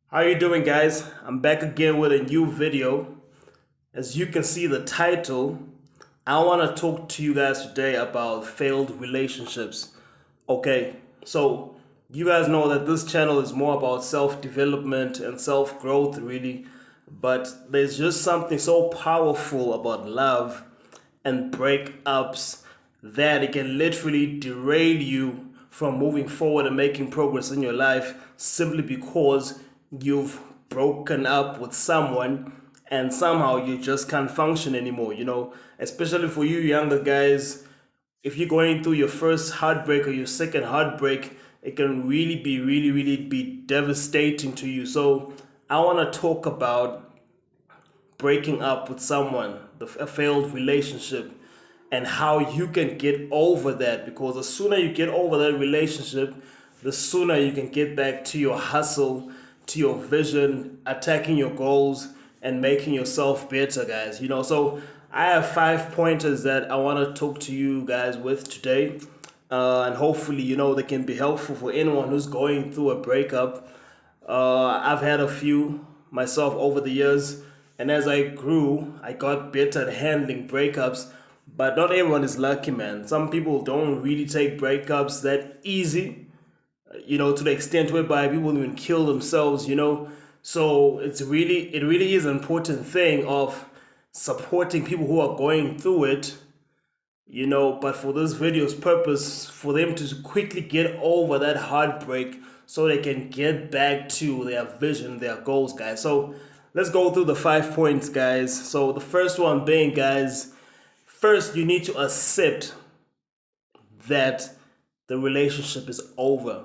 How you doing, guys? I'm back again with a new video. As you can see the title, I want to talk to you guys today about failed relationships. Okay, so you guys know that this channel is more about self-development and self-growth really, but there's just something so powerful about love and breakups that it can literally derail you from moving forward and making progress in your life simply because you've broken up with someone and somehow you just can't function anymore, especially for you younger guys. If you're going through your first heartbreak or your second heartbreak, it can really be devastating to you. So I want to talk about breaking up with someone, a failed relationship, and how you can get over that. Because the sooner you get over that relationship, the sooner you can get back to your hustle, to your vision, attacking your goals, and making yourself better, guys. So I have 5 pointers that I want to talk to you guys with today. And hopefully, they can be helpful for anyone who's going through a breakup. I've had a few myself over the years, and as I grew, I got better at handling breakups. But not everyone is lucky, man. Some people don't really take breakups that easy, to the extent whereby people even kill themselves. So it really is an important thing of supporting people who are going through it. But for this video's purpose, for them to quickly get over that heartbreak so they can get back to their vision, their goals, guys. So let's go through the 5 points, guys. So the first one being, guys, first you need to accept that the relationship is over.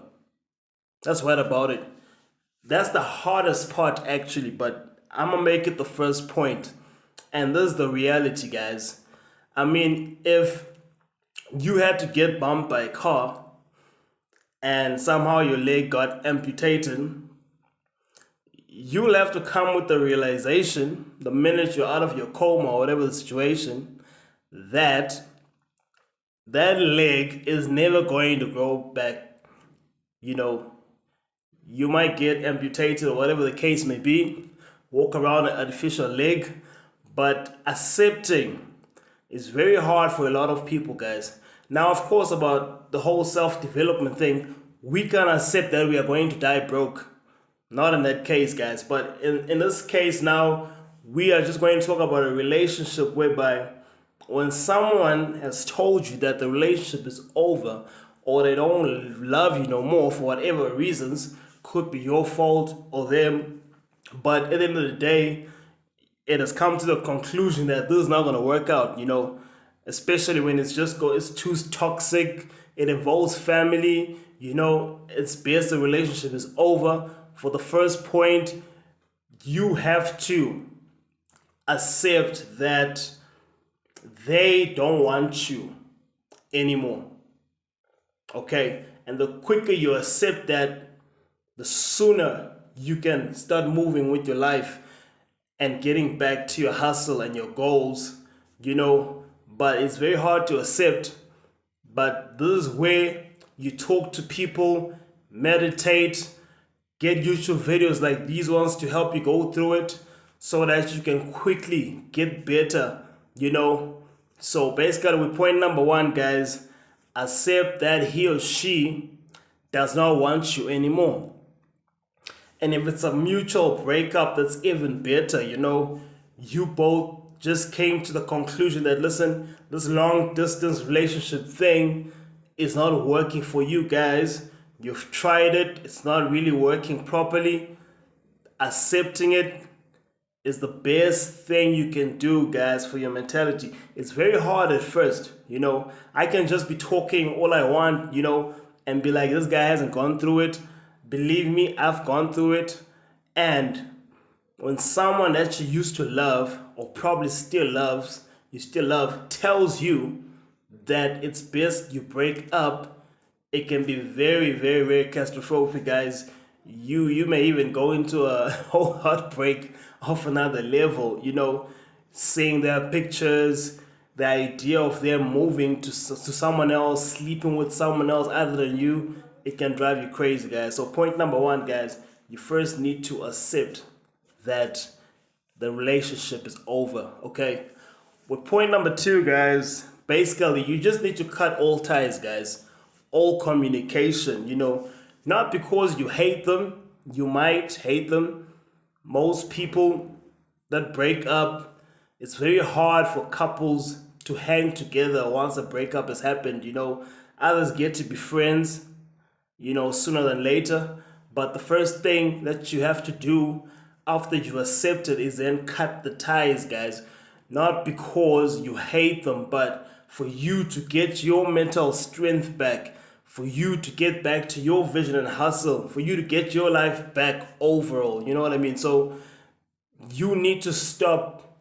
That's right about it. That's the hardest part, actually, but I'm gonna make it the first point. And this is the reality, guys. I mean, if you had to get bumped by a car and somehow your leg got amputated, you'll have to come with the realization the minute you're out of your coma or whatever the situation, that that leg is never going to grow back. You might get amputated or whatever the case may be, walk around an artificial leg, but accepting is very hard for a lot of people, guys. Now, of course, about the whole self-development thing, we can accept that we are going to die broke. Not in that case, guys, but in this case now, we are just going to talk about a relationship whereby when someone has told you that the relationship is over or they don't love you no more for whatever reasons, could be your fault or them, but at the end of the day, it has come to the conclusion that this is not going to work out, especially when it's too toxic, it involves family, it's best the relationship is over. For the first point, you have to accept that they don't want you anymore. Okay? And the quicker you accept that, the sooner you can start moving with your life and getting back to your hustle and your goals. But it's very hard to accept. But this is where you talk to people, meditate, get YouTube videos like these ones to help you go through it so that you can quickly get better. So basically with point number one, guys, accept that he or she does not want you anymore. And if it's a mutual breakup, that's even better. You both just came to the conclusion that, listen, this long distance relationship thing is not working for you guys. You've tried it, it's not really working properly. Accepting it is the best thing you can do, guys, for your mentality. It's very hard at first. I can just be talking all I want, and be like, this guy hasn't gone through it. Believe me, I've gone through it. And when someone that you used to love, or probably still loves, tells you that it's best you break up, it can be very catastrophic, guys. You may even go into a whole heartbreak of another level, seeing their pictures, the idea of them moving to someone else, sleeping with someone else other than you, it can drive you crazy, guys. So point number one, guys, you first need to accept that the relationship is over, okay? With point number 2, guys, basically, you just need to cut all ties, guys. All communication, not because you hate them. You might hate them. Most people that break up, it's very hard for couples to hang together once a breakup has happened. Others get to be friends, sooner than later. But the first thing that you have to do after you accept it is then cut the ties, guys. Not because you hate them, but for you to get your mental strength back, for you to get back to your vision and hustle, for you to get your life back overall. You know what I mean? So you need to stop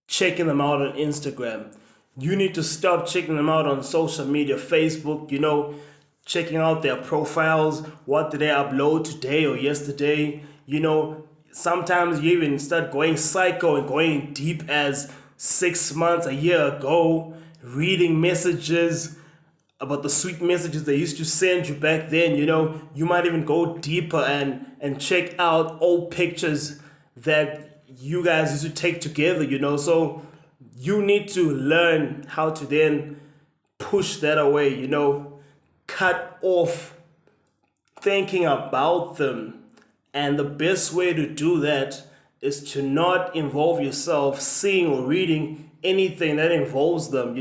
checking them out on Instagram. You need to stop checking them out on social media, Facebook, checking out their profiles. What did they upload today or yesterday? Sometimes you even start going psycho and going deep as 6 months, a year ago, reading messages about the sweet messages they used to send you back then. You might even go deeper and check out old pictures that you guys used to take together, So you need to learn how to then push that away, cut off thinking about them. And the best way to do that is to not involve yourself seeing or reading anything that involves them,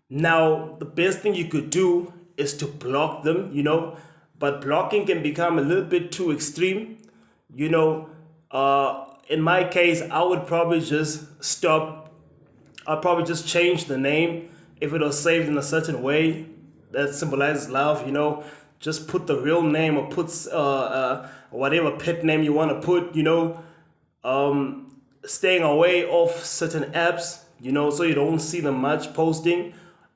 Now, the best thing you could do is to block them, but blocking can become a little bit too extreme, In my case, I would probably just stop. I'll probably just change the name if it was saved in a certain way that symbolizes love, Just put the real name or put whatever pet name you want to put, Staying away off certain apps, so you don't see them much posting.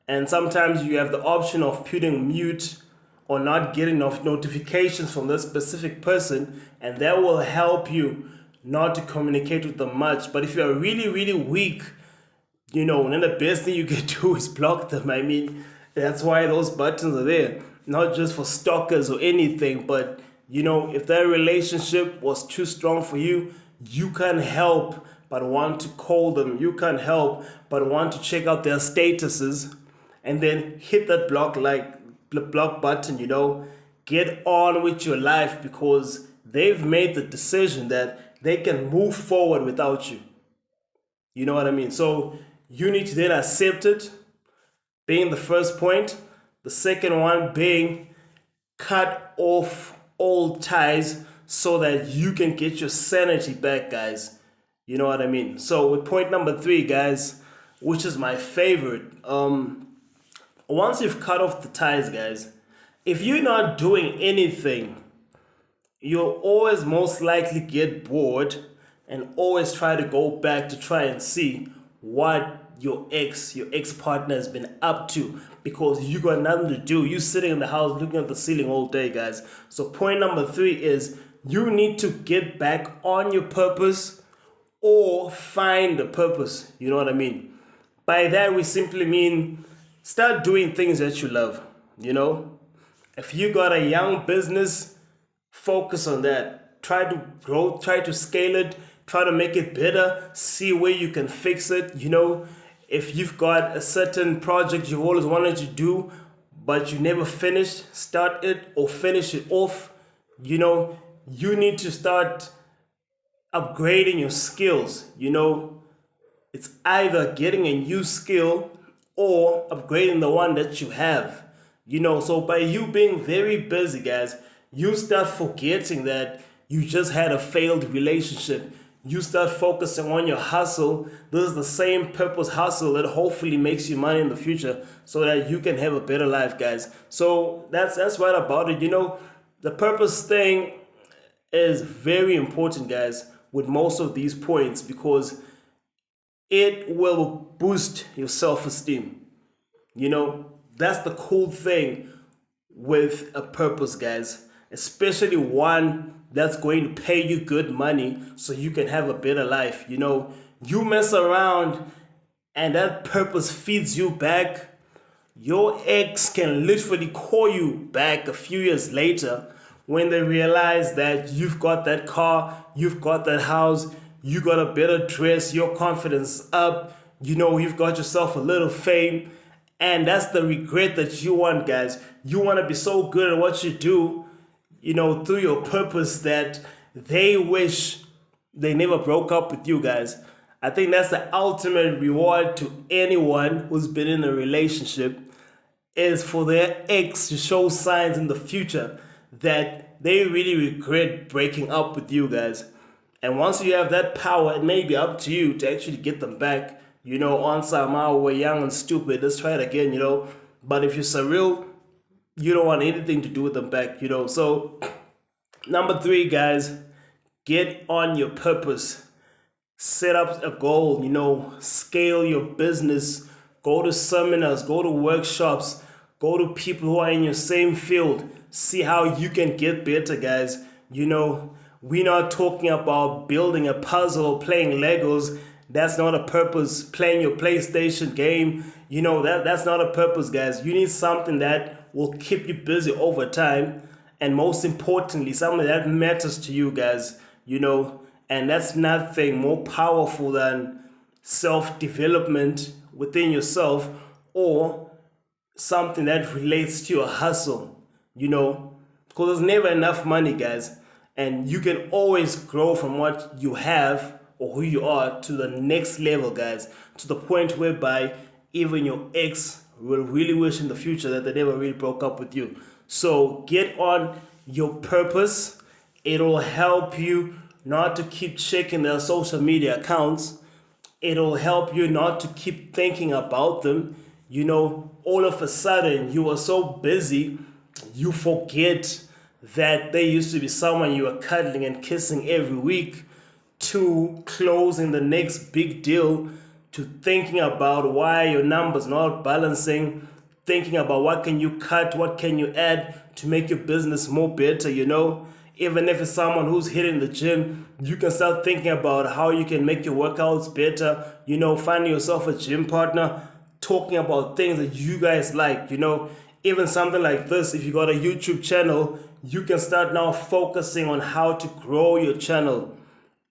And sometimes you have the option of putting mute or not getting enough notifications from this specific person, and that will help you not to communicate with them much. But if you're really, really weak, then the best thing you can do is block them. I mean, that's why those buttons are there. Not just for stalkers or anything, but if that relationship was too strong for you, you can't help but want to call them. You can't help but want to check out their statuses and then hit that block button, Get on with your life because they've made the decision that they can move forward without you. You know what I mean? So you need to then accept it, being the first point. The second one being cut off all ties so that you can get your sanity back, guys. You know what I mean? So with point number 3, guys, which is my favorite, once you've cut off the ties, guys, if you're not doing anything, you'll always most likely get bored and always try to go back to try and see what your ex partner has been up to, because you got nothing to do. You sitting in the house looking at the ceiling all day, guys. So point number 3 is you need to get back on your purpose or find a purpose. You know what I mean? By that, we simply mean start doing things that you love. If you got a young business, focus on that. Try to grow, try to scale it, try to make it better, see where you can fix it. If you've got a certain project you've always wanted to do, but you never finished, start it or finish it off. You need to start upgrading your skills. It's either getting a new skill or upgrading the one that you have. So by you being very busy, guys, you start forgetting that you just had a failed relationship. You start focusing on your hustle. This is the same purpose hustle that hopefully makes you money in the future so that you can have a better life, guys. So that's right about it. The purpose thing is very important, guys, with most of these points, because it will boost your self-esteem. That's the cool thing with a purpose, guys, especially one that's going to pay you good money so you can have a better life. You mess around and that purpose feeds you back. Your ex can literally call you back a few years later when they realize that you've got that car, you've got that house, you got a better dress, your confidence up, you've got yourself a little fame. And that's the regret that you want, guys. You want to be so good at what you do, through your purpose, that they wish they never broke up with you, guys. I think that's the ultimate reward to anyone who's been in a relationship, is for their ex to show signs in the future that they really regret breaking up with you, guys. And once you have that power, it may be up to you to actually get them back. On somehow we're young and stupid, let's try it again, But if you're surreal, you don't want anything to do with them back, So, number 3, guys, get on your purpose. Set up a goal, scale your business, go to seminars, go to workshops, go to people who are in your same field. See how you can get better, guys. We're not talking about building a puzzle or playing Legos. That's not a purpose. Playing your PlayStation game, that's not a purpose, guys. You need something that will keep you busy over time. And most importantly, something that matters to you, guys, And that's nothing more powerful than self-development within yourself, or something that relates to your hustle, Because there's never enough money, guys. And you can always grow from what you have or who you are to the next level, guys, to the point whereby even your ex will really wish in the future that they never really broke up with you. So get on your purpose. It'll help you not to keep checking their social media accounts. It'll help you not to keep thinking about them. All of a sudden you are so busy, you forget that they used to be someone you were cuddling and kissing every week, to closing the next big deal, to thinking about why your numbers not balancing, thinking about what can you cut, what can you add to make your business more better, Even if it's someone who's hitting the gym, you can start thinking about how you can make your workouts better, finding yourself a gym partner, talking about things that you guys like, Even something like this, if you got a YouTube channel, you can start now focusing on how to grow your channel,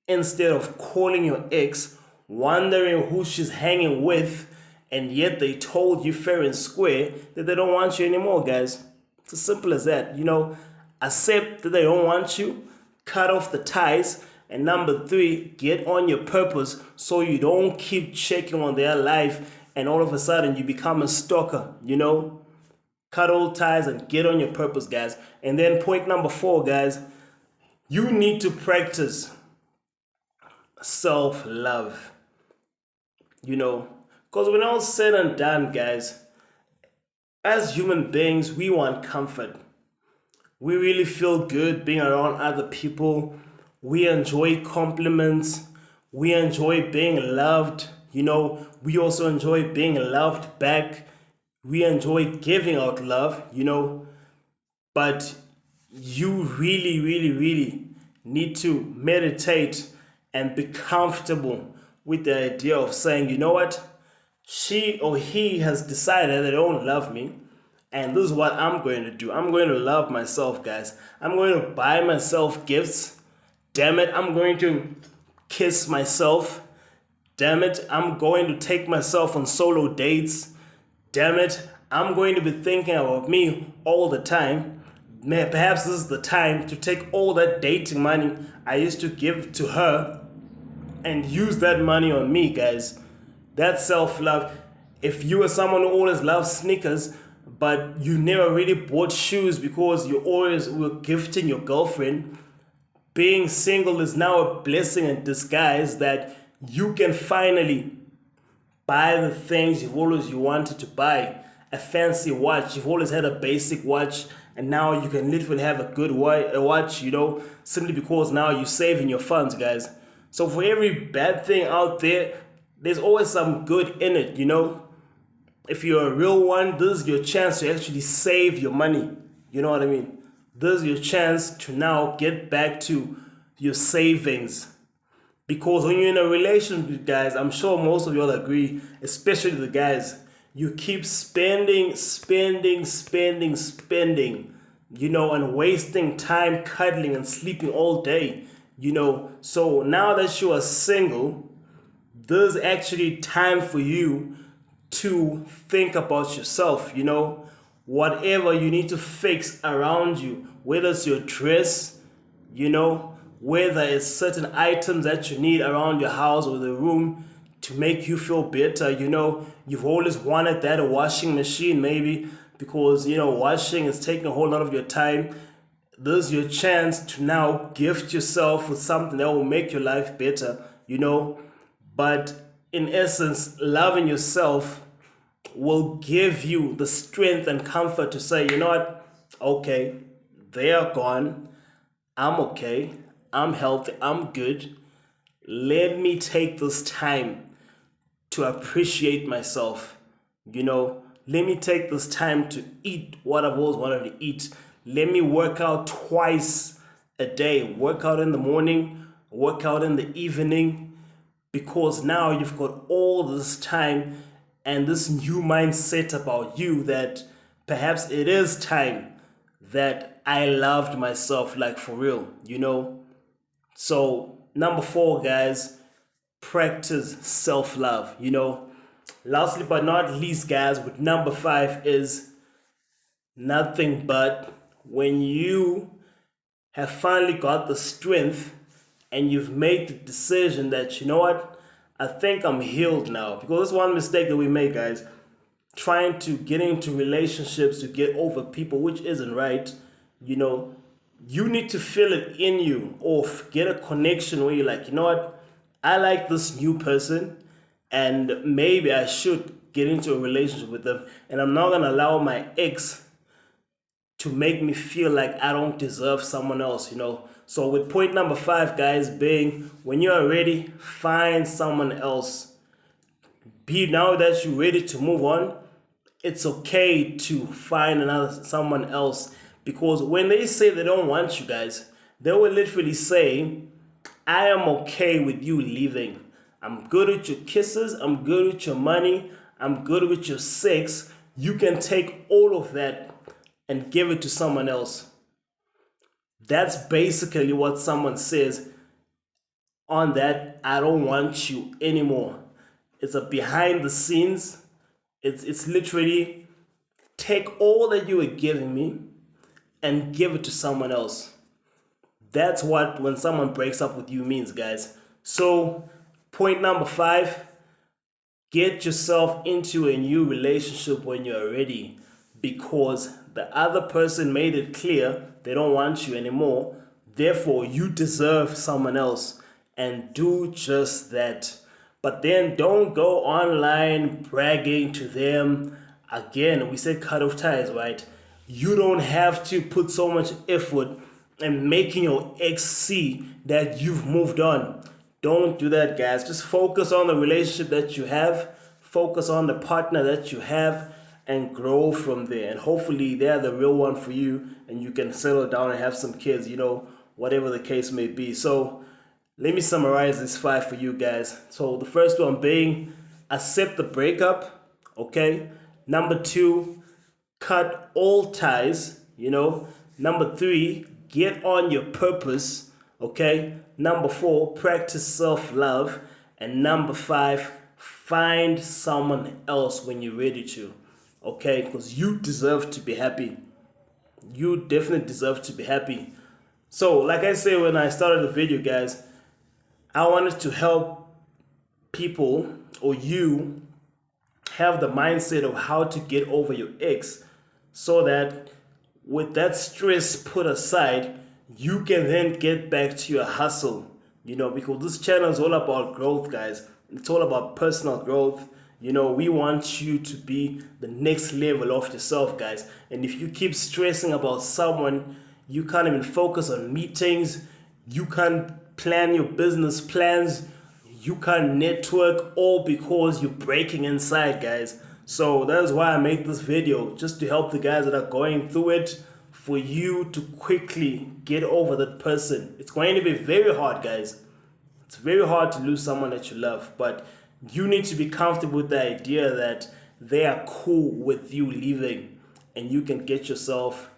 instead of calling your ex, wondering who she's hanging with, and yet they told you fair and square that they don't want you anymore, guys. It's as simple as that, Accept that they don't want you, cut off the ties, and number 3, get on your purpose so you don't keep checking on their life and all of a sudden you become a stalker, Cut all ties and get on your purpose, guys. And then point number 4, guys, you need to practice self-love, because when all said and done, guys, as human beings, we want comfort. We really feel good being around other people. We enjoy compliments. We enjoy being loved. We also enjoy being loved back. We enjoy giving out love, but you really, really, really need to meditate and be comfortable with the idea of saying, you know what, she or he has decided they don't love me, and this is what I'm going to do. I'm going to love myself, guys. I'm going to buy myself gifts. Damn it, I'm going to kiss myself. Damn it, I'm going to take myself on solo dates. Damn it, I'm going to be thinking about me all the time. Perhaps this is the time to take all that dating money I used to give to her and use that money on me, guys. That's self-love. If you are someone who always loves sneakers, but you never really bought shoes because you always were gifting your girlfriend, being single is now a blessing in disguise, that you can finally buy the things you wanted to buy. A fancy watch. You've always had a basic watch, and now you can literally have a good watch, simply because now you're saving your funds, guys. So for every bad thing out there, there's always some good in it, If you're a real one, this is your chance to actually save your money. You know what I mean? This is your chance to now get back to your savings. Because when you're in a relationship, guys, I'm sure most of y'all agree, especially the guys, you keep spending and wasting time cuddling and sleeping all day, So now that you are single, there's actually time for you to think about yourself, whatever you need to fix around you, whether it's your dress, whether it's certain items that you need around your house or the room to make you feel better. You've always wanted that, a washing machine maybe, because washing is taking a whole lot of your time. There's your chance to now gift yourself with something that will make your life better, but in essence, loving yourself will give you the strength and comfort to say, you know what, okay, they are gone, I'm okay, I'm healthy, I'm good. Let me take this time to appreciate myself. Let me take this time to eat what I've always wanted to eat. Let me work out twice a day. Work out in the morning, work out in the evening, because now you've got all this time and this new mindset about you that perhaps it is time that I loved myself, like for real, So number 4, guys, practice self-love, Lastly but not least, guys, with number 5 is nothing but when you have finally got the strength and you've made the decision that, you know what, I think I'm healed now. Because that's one mistake that we make, guys. Trying to get into relationships to get over people, which isn't right. You need to feel it in you, or get a connection where you're like, you know what, I like this new person and maybe I should get into a relationship with them, and I'm not going to allow my ex to make me feel like I don't deserve someone else, So with point number 5, guys, being when you are ready, find someone else. Now that you're ready to move on, it's okay to find someone else, because when they say they don't want you, guys, they will literally say, I am okay with you leaving. I'm good with your kisses, I'm good with your money, I'm good with your sex. You can take all of that and give it to someone else. That's basically what someone says on that, I don't want you anymore. It's a behind the scenes. It's literally take all that you were giving me and give it to someone else. That's what when someone breaks up with you means, guys. So point number 5, get yourself into a new relationship when you're ready, because the other person made it clear they don't want you anymore. Therefore, you deserve someone else, and do just that. But then don't go online bragging to them. Again, we say cut off ties, right? You don't have to put so much effort in making your ex see that you've moved on. Don't do that, guys. Just focus on the relationship that you have. Focus on the partner that you have and grow from there. And hopefully they're the real one for you and you can settle down and have some kids, whatever the case may be. So let me summarize this 5 for you guys. So the first one being accept the breakup, okay? Number 2, cut all ties, Number 3, get on your purpose, okay? Number 4, practice self-love. And number 5, find someone else when you're ready to, okay? Because you deserve to be happy. You definitely deserve to be happy. So like I said when I started the video, guys, I wanted to help people, or you, have the mindset of how to get over your ex, so that with that stress put aside, you can then get back to your hustle, because this channel is all about growth, guys. It's all about personal growth. We want you to be the next level of yourself, guys. And if you keep stressing about someone, you can't even focus on meetings, you can't plan your business plans, you can't network, all because you're breaking inside, guys. So that's why I made this video, just to help the guys that are going through it, for you to quickly get over that person. It's going to be very hard, guys. It's very hard to lose someone that you love, but you need to be comfortable with the idea that they are cool with you leaving, and you can get yourself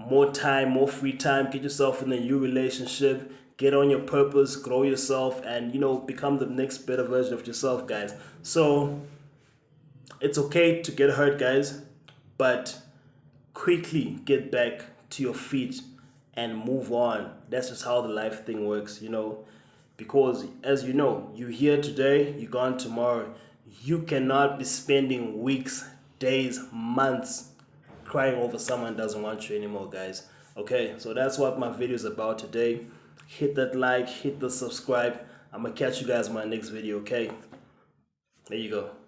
more time, more free time, get yourself in a new relationship, get on your purpose, grow yourself, and become the next better version of yourself, guys. So it's okay to get hurt, guys, but quickly get back to your feet and move on. That's just how the life thing works, because as you know, you're here today, you're gone tomorrow. You cannot be spending weeks, days, months crying over someone doesn't want you anymore, guys. Okay, so that's what my video is about today. Hit that like, hit the subscribe. I'm gonna catch you guys in my next video. Okay, there you go.